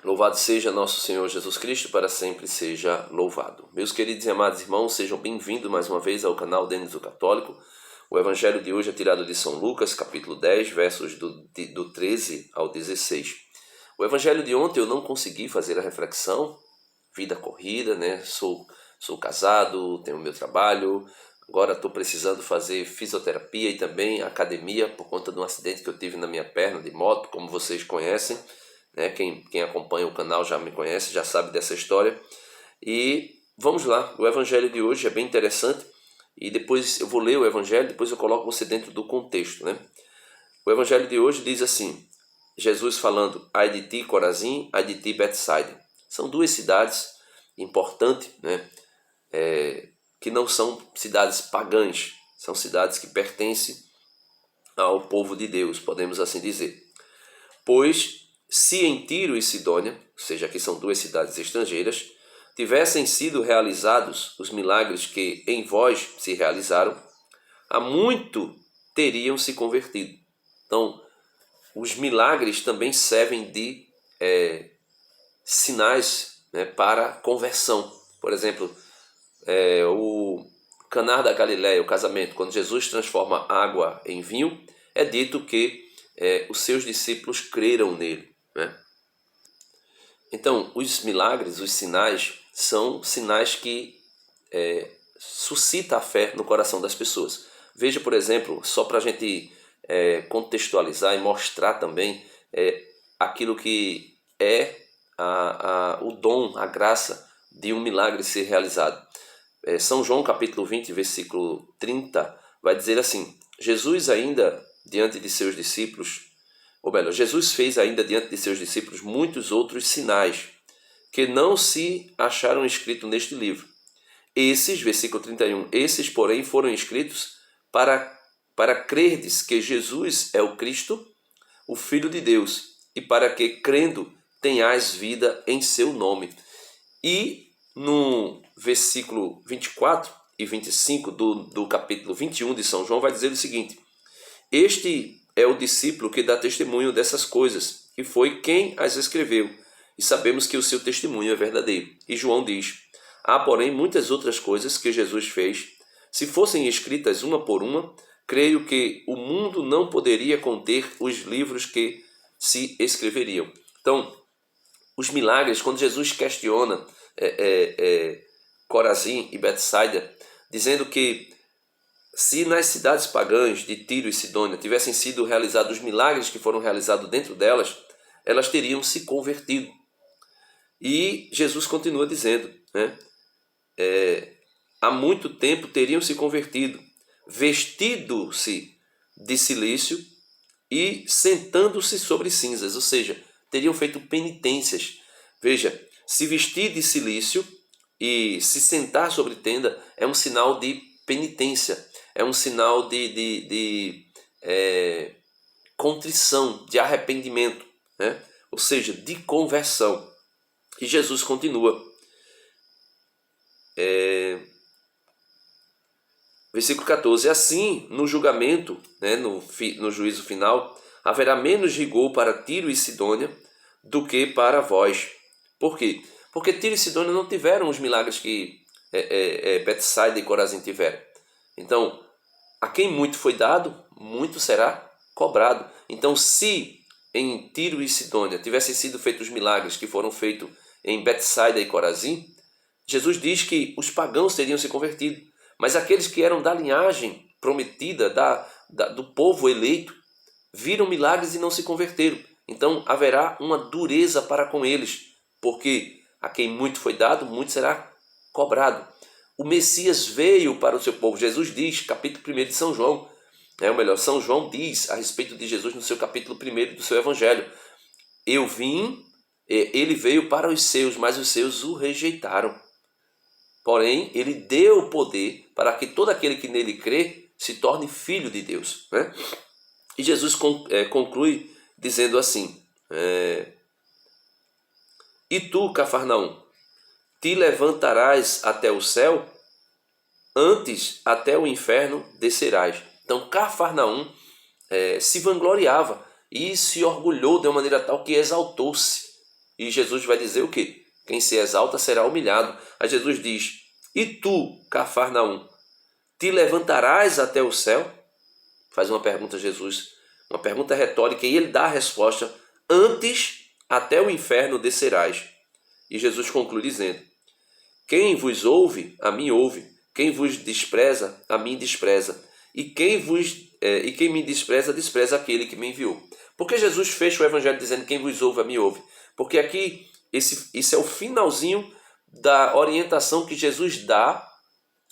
Louvado seja nosso Senhor Jesus Cristo, para sempre seja louvado. Meus queridos e amados irmãos, sejam bem-vindos mais uma vez ao canal Denis o Católico. O evangelho de hoje é tirado de São Lucas, capítulo 10, versos do 13 ao 16. O evangelho de ontem eu não consegui fazer a reflexão, vida corrida, né? Sou casado, tenho meu trabalho, agora estou precisando fazer fisioterapia e também academia por conta de um acidente que eu tive na minha perna de moto, como vocês conhecem. Né? Quem acompanha o canal já me conhece, já sabe dessa história. E vamos lá, o evangelho de hoje é bem interessante. E depois eu vou ler o evangelho, depois eu coloco você dentro do contexto. Né? O evangelho de hoje diz assim, Jesus falando, ai de ti Corazim, ai de ti Betsaida. São duas cidades importantes, né? Que não são cidades pagãs, são cidades que pertencem ao povo de Deus, podemos assim dizer. Pois se em Tiro e Sidônia, ou seja, aqui são duas cidades estrangeiras, tivessem sido realizados os milagres que em vós se realizaram, há muito teriam se convertido. Então, os milagres também servem de sinais, né, para conversão. Por exemplo, o Caná da Galileia, o casamento, quando Jesus transforma água em vinho, é dito que os seus discípulos creram nele. Né? Então, os milagres, os sinais, são sinais que suscitam a fé no coração das pessoas. Veja, por exemplo, só para a gente contextualizar e mostrar também aquilo que é o dom, a graça de um milagre ser realizado. São João capítulo 20, versículo 30, vai dizer assim, Jesus ainda diante de seus discípulos, ou melhor, Jesus fez ainda diante de seus discípulos muitos outros sinais que não se acharam escritos neste livro. Esses, versículo 31, esses, porém, foram escritos para crerdes que Jesus é o Cristo, o Filho de Deus, e para que, crendo, tenhais vida em seu nome. E no versículo 24 e 25 do capítulo 21 de São João vai dizer o seguinte, este é o discípulo que dá testemunho dessas coisas, e foi quem as escreveu, e sabemos que o seu testemunho é verdadeiro. E João diz, há porém muitas outras coisas que Jesus fez, se fossem escritas uma por uma, creio que o mundo não poderia conter os livros que se escreveriam. Então, os milagres, quando Jesus questiona Corazim e Betsaida, dizendo que se nas cidades pagãs de Tiro e Sidônia tivessem sido realizados os milagres que foram realizados dentro delas, elas teriam se convertido. E Jesus continua dizendo, né? Há muito tempo teriam se convertido, vestido-se de cilício e sentando-se sobre cinzas, ou seja, teriam feito penitências. Veja, se vestir de cilício e se sentar sobre tenda é um sinal de penitência, é um sinal de contrição, de arrependimento, né? Ou seja, de conversão. E Jesus continua. Versículo 14. Assim, no julgamento, né, no juízo final, haverá menos rigor para Tiro e Sidônia do que para vós. Por quê? Porque Tiro e Sidônia não tiveram os milagres que Betsaida e Corazim tiveram. Então, a quem muito foi dado, muito será cobrado. Então, se em Tiro e Sidônia tivessem sido feitos os milagres que foram feitos em Betsaida e Corazim, Jesus diz que os pagãos teriam se convertido. Mas aqueles que eram da linhagem prometida, do povo eleito, viram milagres e não se converteram. Então haverá uma dureza para com eles, porque a quem muito foi dado, muito será cobrado. O Messias veio para o seu povo. Jesus diz, capítulo 1 de São João, ou melhor, São João diz a respeito de Jesus no seu capítulo 1 do seu evangelho. Eu vim, ele veio para os seus, mas os seus o rejeitaram. Porém, ele deu poder para que todo aquele que nele crê se torne filho de Deus. Né? E Jesus conclui dizendo assim, e tu, Cafarnaum, te levantarás até o céu, antes até o inferno descerás. Então, Cafarnaum se vangloriava e se orgulhou de uma maneira tal que exaltou-se. E Jesus vai dizer o quê? Quem se exalta será humilhado. Aí Jesus diz: e tu, Cafarnaum, te levantarás até o céu? Faz uma pergunta a Jesus, uma pergunta retórica, e ele dá a resposta: antes até o inferno descerás. E Jesus conclui dizendo: quem vos ouve, a mim ouve. Quem vos despreza, a mim despreza. E quem me despreza, despreza aquele que me enviou. Por que Jesus fecha o evangelho dizendo: quem vos ouve, a mim ouve? Porque aqui, isso é o finalzinho da orientação que Jesus dá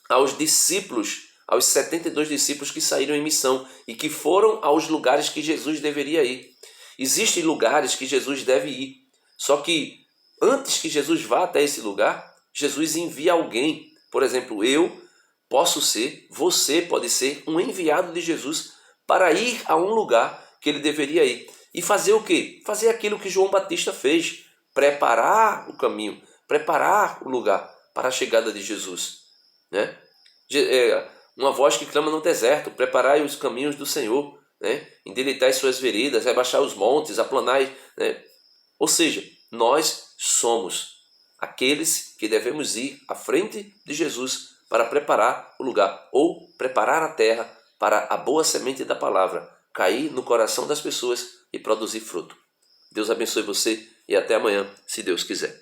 aos discípulos, aos 72 discípulos que saíram em missão e que foram aos lugares que Jesus deveria ir. Existem lugares que Jesus deve ir, só que antes que Jesus vá até esse lugar, Jesus envia alguém. Por exemplo, eu posso ser, você pode ser um enviado de Jesus para ir a um lugar que ele deveria ir. E fazer o quê? Fazer aquilo que João Batista fez, preparar o caminho, preparar o lugar para a chegada de Jesus, né? Uma voz que clama no deserto: preparai os caminhos do Senhor, né? Endireitai suas veredas, rebaixai os montes, aplanai, né? Ou seja, nós somos aqueles que devemos ir à frente de Jesus para preparar o lugar, ou preparar a terra para a boa semente da palavra cair no coração das pessoas e produzir fruto. Deus abençoe você e até amanhã, se Deus quiser.